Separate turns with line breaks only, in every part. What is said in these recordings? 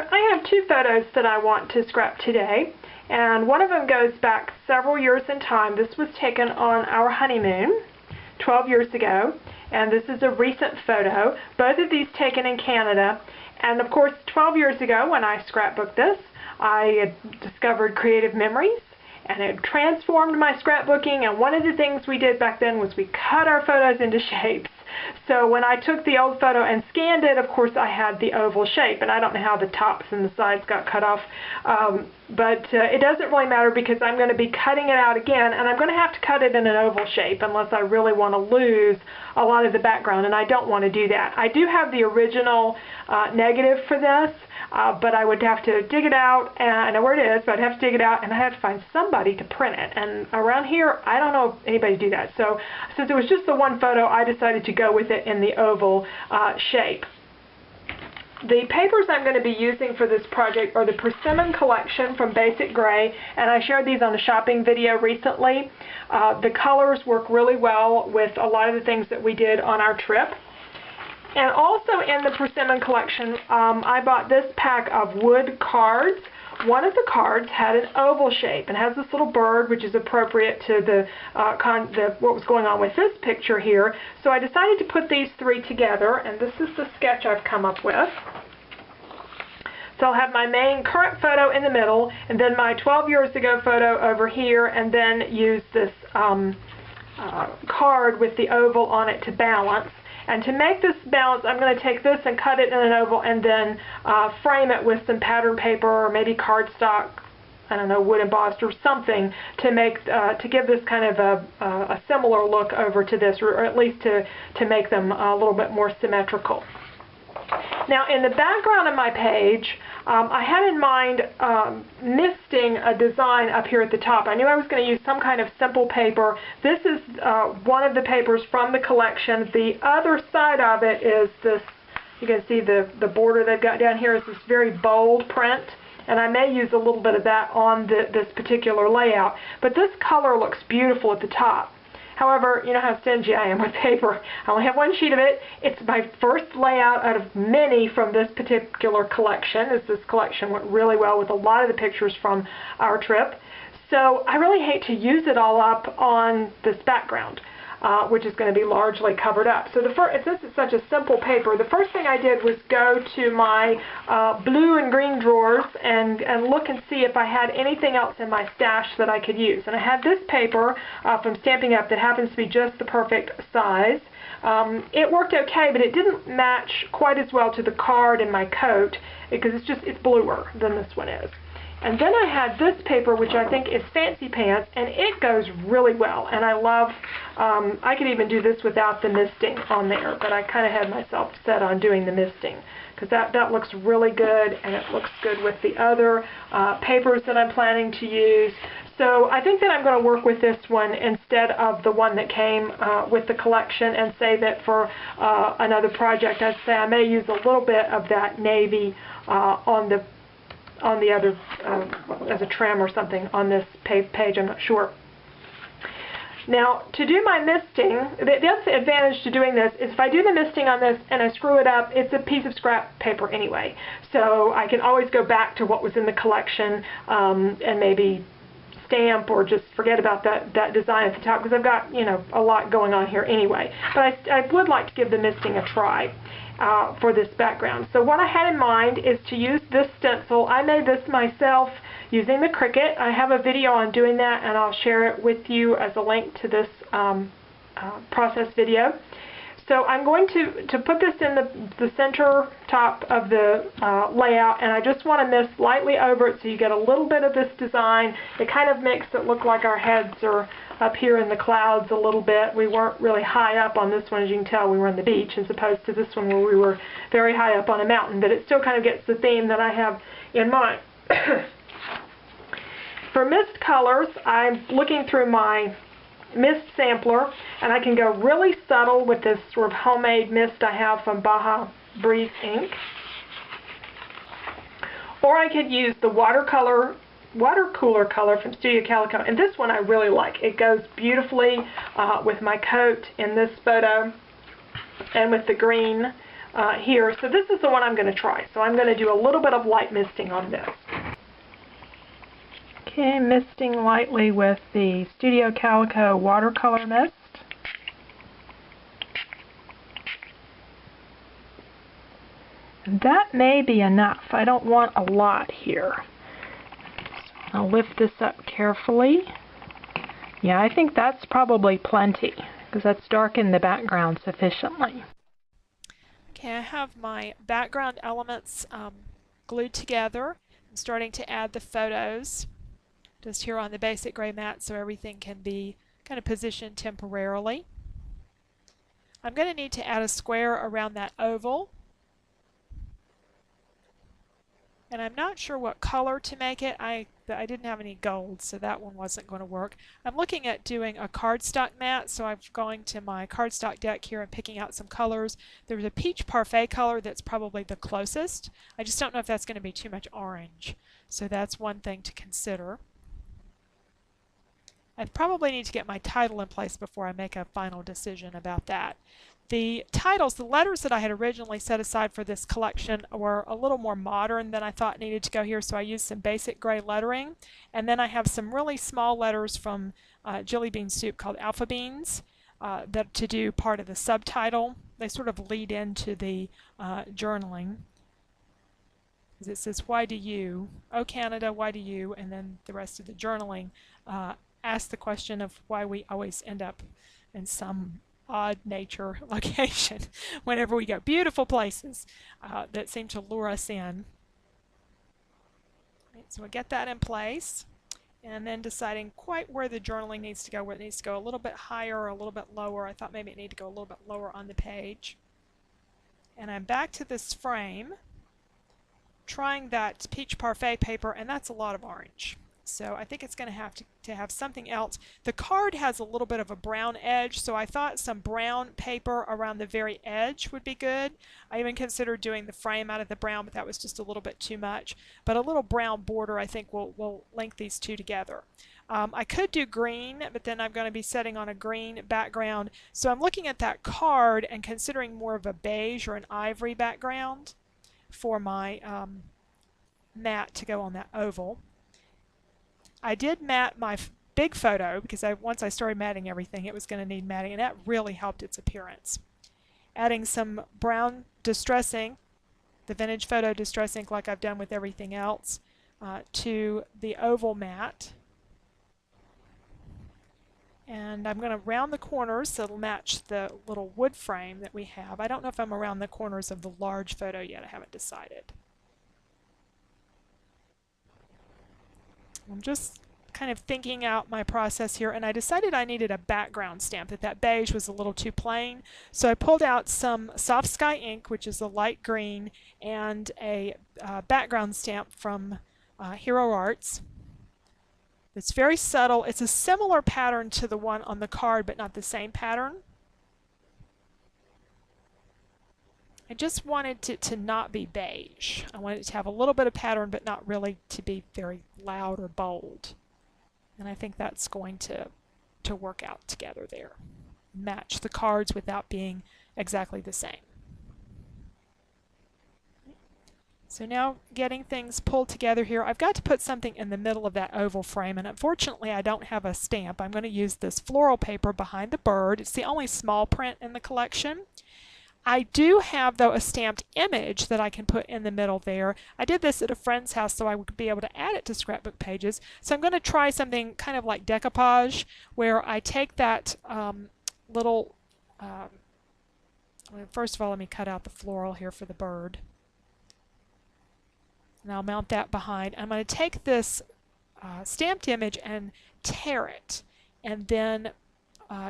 Chapter. I have two photos that I want to scrap today, and one of them goes back several years in time. This was taken on our honeymoon 12 years ago, and this is a recent photo. Both of these taken in Canada, and of course 12 years ago when I scrapbooked this, I discovered creative memories, and it transformed my scrapbooking, and one of the things we did back then was we cut our photos into shapes. So when I took the old photo and scanned it, of course I had the oval shape, and I don't know how the tops and the sides got cut off, but it doesn't really matter because I'm going to be cutting it out again, and I'm going to have to cut it in an oval shape unless I really want to lose a lot of the background, and I don't want to do that. I do have the original negative for this, but I would have to dig it out, and I know where it is, but I'd have to dig it out, and I have to find somebody to print it, and around here I don't know if anybody do that. So since it was just the one photo, I decided to go with it in the oval shape. The papers I'm going to be using for this project are the Persimmon collection from Basic Gray, and I shared these on a shopping video recently. The colors work really well with a lot of the things that we did on our trip. And also in the Persimmon collection, I bought this pack of wood cards. One of the cards had an oval shape and has this little bird, which is appropriate to the what was going on with this picture here. So I decided to put these three together, and this is the sketch I've come up with. So I'll have my main current photo in the middle, and then my 12 years ago photo over here, and then use this card with the oval on it to balance. And to make this balance, I'm going to take this and cut it in an oval and then frame it with some pattern paper or maybe cardstock, I don't know, wood embossed or something to make to give this kind of a similar look over to this, or at least to make them a little bit more symmetrical. Now in the background of my page, I had in mind misting a design up here at the top. I knew I was going to use some kind of simple paper. This is one of the papers from the collection. The other side of it is this, you can see the border they've got down here is this very bold print, and I may use a little bit of that on this particular layout. But this color looks beautiful at the top. However, you know how stingy I am with paper. I only have one sheet of it. It's my first layout out of many from this particular collection, as this collection went really well with a lot of the pictures from our trip. So I really hate to use it all up on this background, which is going to be largely covered up. So since it's such a simple paper, the first thing I did was go to my blue and green drawers and look and see if I had anything else in my stash that I could use. And I had this paper from Stampin' Up! That happens to be just the perfect size. It worked okay, but it didn't match quite as well to the card in my coat because it's bluer than this one is. And then I had this paper, which I think is Fancy Pants, and it goes really well. And I love, I could even do this without the misting on there, but I kind of had myself set on doing the misting because that looks really good, and it looks good with the other papers that I'm planning to use. So I think that I'm going to work with this one instead of the one that came with the collection and save it for another project. I'd say I may use a little bit of that navy on the other, as a trim or something on this page, I'm not sure. Now, to do my misting, the other advantage to doing this is if I do the misting on this and I screw it up, it's a piece of scrap paper anyway. So I can always go back to what was in the collection and maybe stamp or just forget about that design at the top because I've got, you know, a lot going on here anyway. But I would like to give the misting a try. For this background. So what I had in mind is to use this stencil. I made this myself using the Cricut. I have a video on doing that, and I'll share it with you as a link to this process video. So I'm going to put this in the center top of the layout, and I just want to mist lightly over it so you get a little bit of this design. It kind of makes it look like our heads are up here in the clouds a little bit. We weren't really high up on this one, as you can tell. We were on the beach as opposed to this one where we were very high up on a mountain, but it still kind of gets the theme that I have in mind. For mist colors, I'm looking through my mist sampler, and I can go really subtle with this sort of homemade mist I have from Baja Breeze ink. Or I could use the water cooler color from Studio Calico, and this one I really like. It goes beautifully with my coat in this photo and with the green here. So this is the one I'm going to try. So I'm going to do a little bit of light misting on this. Okay, misting lightly with the Studio Calico watercolor mist. That may be enough. I don't want a lot here. I'll lift this up carefully. Yeah, I think that's probably plenty because that's darkened the background sufficiently. Okay, I have my background elements glued together. I'm starting to add the photos just here on the basic gray mat so everything can be kind of positioned temporarily. I'm going to need to add a square around that oval. And I'm not sure what color to make it. I didn't have any gold, so that one wasn't going to work. I'm looking at doing a cardstock mat, so I'm going to my cardstock deck here and picking out some colors. There's a peach parfait color that's probably the closest. I just don't know if that's going to be too much orange, so that's one thing to consider. I probably need to get my title in place before I make a final decision about that. The titles, the letters that I had originally set aside for this collection were a little more modern than I thought needed to go here, so I used some basic gray lettering. And then I have some really small letters from Jelly Bean Soup called Alpha Beans that to do part of the subtitle. They sort of lead into the journaling. It says, "Why do you? Oh Canada, why do you?" And then the rest of the journaling asks the question of why we always end up in some odd nature location whenever we go. Beautiful places that seem to lure us in. Right, so we get that in place, and then deciding quite where the journaling needs to go, where it needs to go a little bit higher or a little bit lower. I thought maybe it needed to go a little bit lower on the page. And I'm back to this frame, trying that peach parfait paper, and that's a lot of orange. So I think it's going to have something else. The card has a little bit of a brown edge, so I thought some brown paper around the very edge would be good. I even considered doing the frame out of the brown, but that was just a little bit too much. But a little brown border I think will link these two together. I could do green, but then I'm going to be setting on a green background. So I'm looking at that card and considering more of a beige or an ivory background for my mat to go on that oval. I did mat my big photo because once I started matting everything, it was going to need matting, and that really helped its appearance. Adding some brown distress ink, the vintage photo distress ink like I've done with everything else, to the oval mat. And I'm going to round the corners so it'll match the little wood frame that we have. I don't know if I'm around the corners of the large photo yet. I haven't decided. I'm just kind of thinking out my process here, and I decided I needed a background stamp, that beige was a little too plain. So I pulled out some Soft Sky ink, which is a light green, and a background stamp from Hero Arts. It's very subtle. It's a similar pattern to the one on the card, but not the same pattern. I just wanted it to not be beige. I wanted it to have a little bit of pattern, but not really to be very loud or bold. And I think that's going to work out together there. Match the cards without being exactly the same. So now getting things pulled together here, I've got to put something in the middle of that oval frame, and unfortunately I don't have a stamp. I'm going to use this floral paper behind the bird. It's the only small print in the collection. I do have, though, a stamped image that I can put in the middle there. I did this at a friend's house so I would be able to add it to Scrapbook Pages. So I'm going to try something kind of like decoupage, where I take that little, first of all, let me cut out the floral here for the bird. And I'll mount that behind. I'm going to take this stamped image and tear it, and then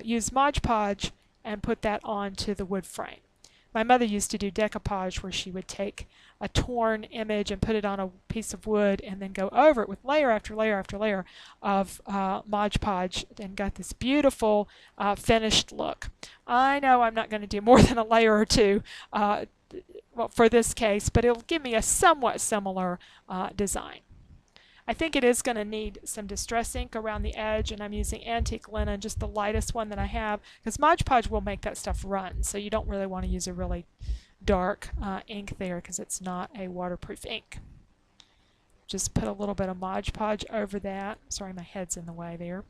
use Mod Podge and put that onto the wood frame. My mother used to do decoupage, where she would take a torn image and put it on a piece of wood and then go over it with layer after layer after layer of Mod Podge, and got this beautiful finished look. I know I'm not going to do more than a layer or two well, for this case, but it'll give me a somewhat similar design. I think it is going to need some distress ink around the edge, and I'm using antique linen, just the lightest one that I have, because Mod Podge will make that stuff run, so you don't really want to use a really
dark ink there because it's not a waterproof ink. Just put a little bit of Mod Podge over that. Sorry, my head's in the way there.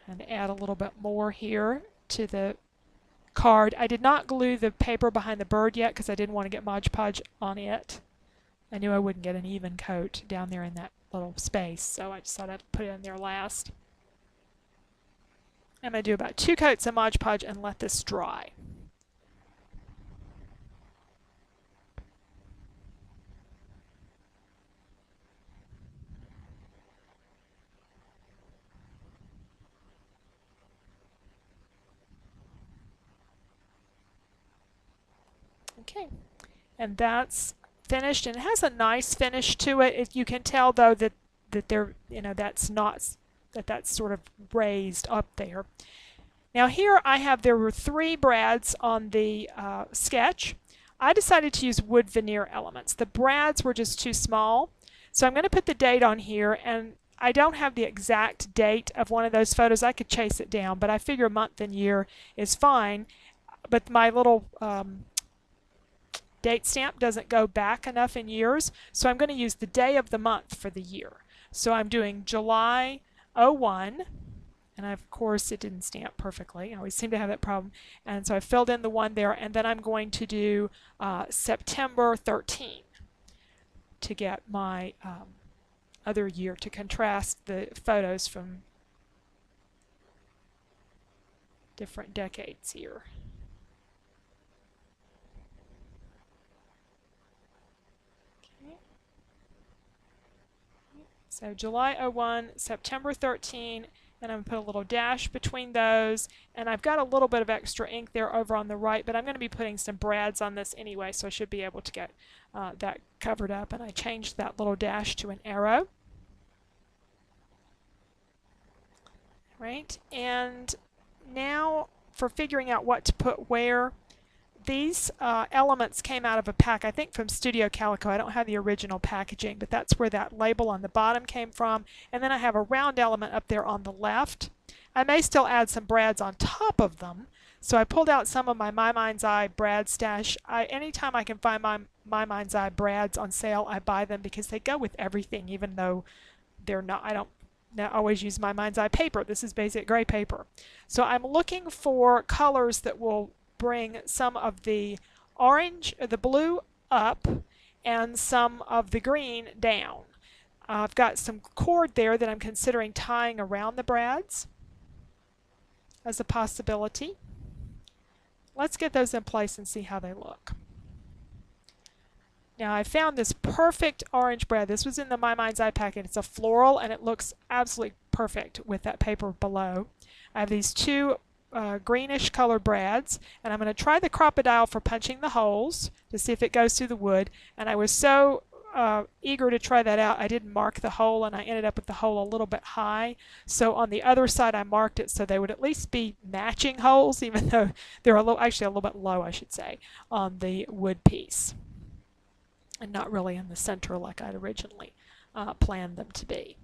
And add a little bit more here to the card. I did not glue the paper behind the bird yet because I didn't want to get Mod Podge on it. I knew I wouldn't get an even coat down there in that little space, so I just thought I'd put it in there last. I'm going to do about 2 coats of Mod Podge and let this dry. Okay, and that's finished, and it has a nice finish to it. You can tell though that they're, that's not, that's sort of raised up there. Now here there were 3 brads on the sketch. I decided to use wood veneer elements. The brads were just too small, so I'm going to put the date on here, and I don't have the exact date of one of those photos. I could chase it down, but I figure month and year is fine. But my little date stamp doesn't go back enough in years, so I'm going to use the day of the month for the year. So I'm doing July 01, and of course it didn't stamp perfectly. I always seem to have that problem. And so I filled in the 1 there, and then I'm going to do September 13 to get my other year to contrast the photos from different decades here. So July 01, September 13, and I'm going to put a little dash between those. And I've got a little bit of extra ink there over on the right, but I'm going to be putting some brads on this anyway, so I should be able to get that covered up. And I changed that little dash to an arrow. Right, and now for figuring out what to put where. These elements came out of a pack, I think from Studio Calico. I don't have the original packaging, but that's where that label on the bottom came from. And then I have a round element up there on the left. I may still add some brads on top of them. So I pulled out some of my Mind's Eye brad stash. Anytime I can find my Mind's Eye brads on sale, I buy them because they go with everything, even though they're not. I don't always use my Mind's Eye paper. This is basic gray paper. So I'm looking for colors that will bring some of the orange, the blue up, and some of the green down. I've got some cord there that I'm considering tying around the brads as a possibility. Let's get those in place and see how they look. Now I found this perfect orange brad. This was in the My Mind's Eye packet. It's a floral, and it looks absolutely perfect with that paper below. I have these 2 greenish colored brads, and I'm going to try the crocodile for punching the holes to see if it goes through the wood. And I was so eager to try that out, I didn't mark the hole, and I ended up with the hole a little bit high. So on the other side I marked it so they would at least be matching holes, even though they're actually a little bit low, I should say, on the wood piece, and not really in the center like I'd originally planned them to be.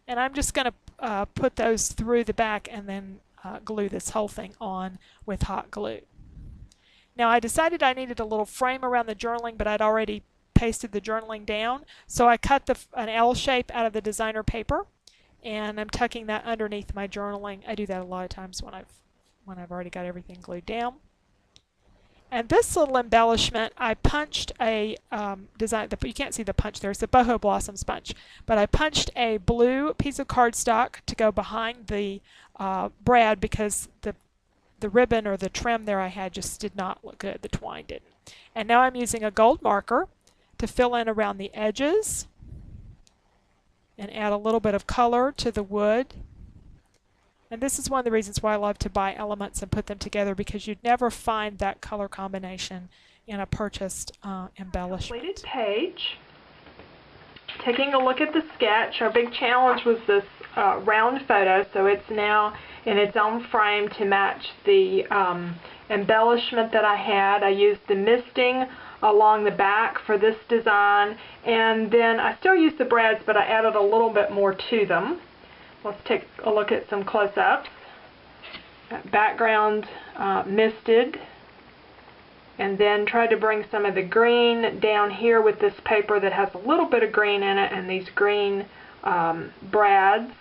And I'm just going to put those through the back and then glue this whole thing on with hot glue. Now I decided I needed a little frame around the journaling, but I'd already pasted the journaling down, so I cut an L shape out of the designer paper, and I'm tucking that underneath my journaling. I do that a lot of times when I've already got everything glued down. And this little embellishment, I punched a design. You can't see the punch there. It's a boho blossoms punch, but I punched a blue piece of cardstock to go behind the brad because the ribbon or the trim there I had just did not look good. The twine didn't. And now I'm using a gold marker to fill in around the edges and add a little bit of color to the wood. And this is one of the reasons why I love to buy elements and put them together, because you'd never find that color combination in a purchased embellishment.
Completed page. Taking a look at the sketch, our big challenge was this round photo, so it's now in its own frame to match the embellishment that I had. I used the misting along the back for this design, and then I still used the brads, but I added a little bit more to them. Let's take a look at some close-ups. Background misted, and then tried to bring some of the green down here with this paper that has a little bit of green in it, and these green brads,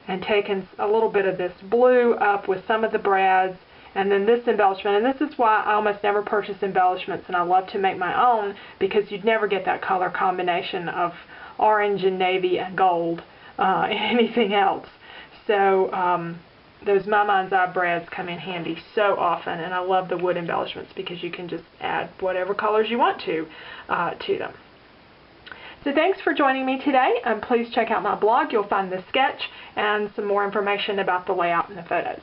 and taken a little bit of this blue up with some of the brads, and then this embellishment. And this is why I almost never purchase embellishments, and I love to make my own, because you'd never get that color combination of orange and navy and gold in anything else. So those My Mind's Eye brads come in handy so often, and I love the wood embellishments because you can just add whatever colors you want to them. So thanks for joining me today, and please check out my blog. You'll find the sketch and some more information about the layout and the photos.